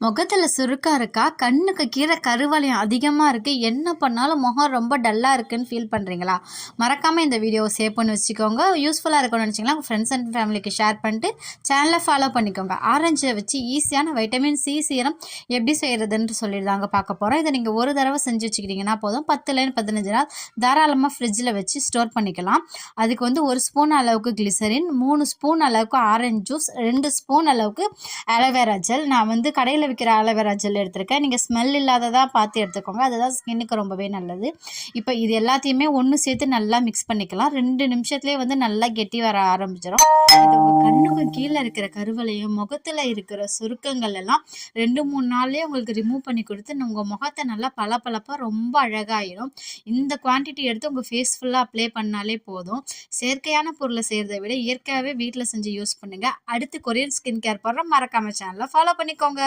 முகத்துல சுருக்கம் இருக்கா? கண்ணுக்கு கீழே கருவளையம் அதிகமா இருக்கு. என்ன பண்ணாலும் முகம் ரொம்ப டல்லா இருக்குன்னு ஃபீல் பண்றீங்களா? மறக்காம இந்த வீடியோவை சேவ் பண்ணி வச்சுக்கோங்க. யூஸ்ஃபுல்லா இருக்கும்னு நினைச்சீங்கன்னா உங்க ஃப்ரெண்ட்ஸ் அண்ட் ஃபேமிலிக்கு ஷேர் பண்ணிட்டு சேனலை ஃபாலோ பண்ணிக்கோங்க. ஆரஞ்சை வச்சு ஈஸியான வைட்டமின் சி சீரம் எப்படி செய்யறதுன்னு சொல்லிடுதாங்க பார்க்க போறோம். இதை நீங்க ஒரு தடவை செஞ்சு வச்சுக்கிட்டீங்கன்னா போதும். 10லேருந்து 15 நாள் தாராளமாக ஃப்ரிட்ஜில் வச்சு ஸ்டோர் பண்ணிக்கலாம். அதுக்கு வந்து 1 ஸ்பூன் அளவுக்கு கிளிசரின், 3 ஸ்பூன் அளவுக்கு ஆரஞ்சு ஜூஸ், 2 ஸ்பூன் அளவுக்கு அலோவேரா ஜெல். நான் வந்து கடையில் விற்கிற அலோவேரா ஜெல் எடுத்திருக்கேன். நீங்கள் ஸ்மெல் இல்லாததாக பார்த்து எடுத்துக்கோங்க. அதுதான் ஸ்கின்னுக்கு ரொம்பவே நல்லது. இப்போ இது எல்லாத்தையுமே ஒன்று சேர்த்து நல்லா மிக்ஸ் பண்ணிக்கலாம். 2 நிமிஷத்துலேயே வந்து நல்லா கெட்டி வர ஆரம்பிச்சிடும். இது உங்கள் கண்ணுக்கு கீழே இருக்கிற கருவளையும் முகத்தில் இருக்கிற சுருக்கங்கள் எல்லாம் 2-3 நாள்லேயே உங்களுக்கு ரிமூவ் பண்ணி கொடுத்து உங்கள் முகத்தை நல்லா பளபளப்பாக ரொம்ப அழகாயிடும். இந்த குவான்டிட்டி எடுத்து உங்கள் ஃபேஸ் ஃபுல்லாக அப்ளை பண்ணாலே போதும். செயற்கையான பொருளை செய்கிறத விட இயற்கையாகவே வீட்டில் செஞ்சு யூஸ் பண்ணுங்கள். அடுத்து கொரியன் ஸ்கின் கேர் போடுறோம். மறக்காம சேனலை ஃபாலோ பண்ணிக்கோங்க.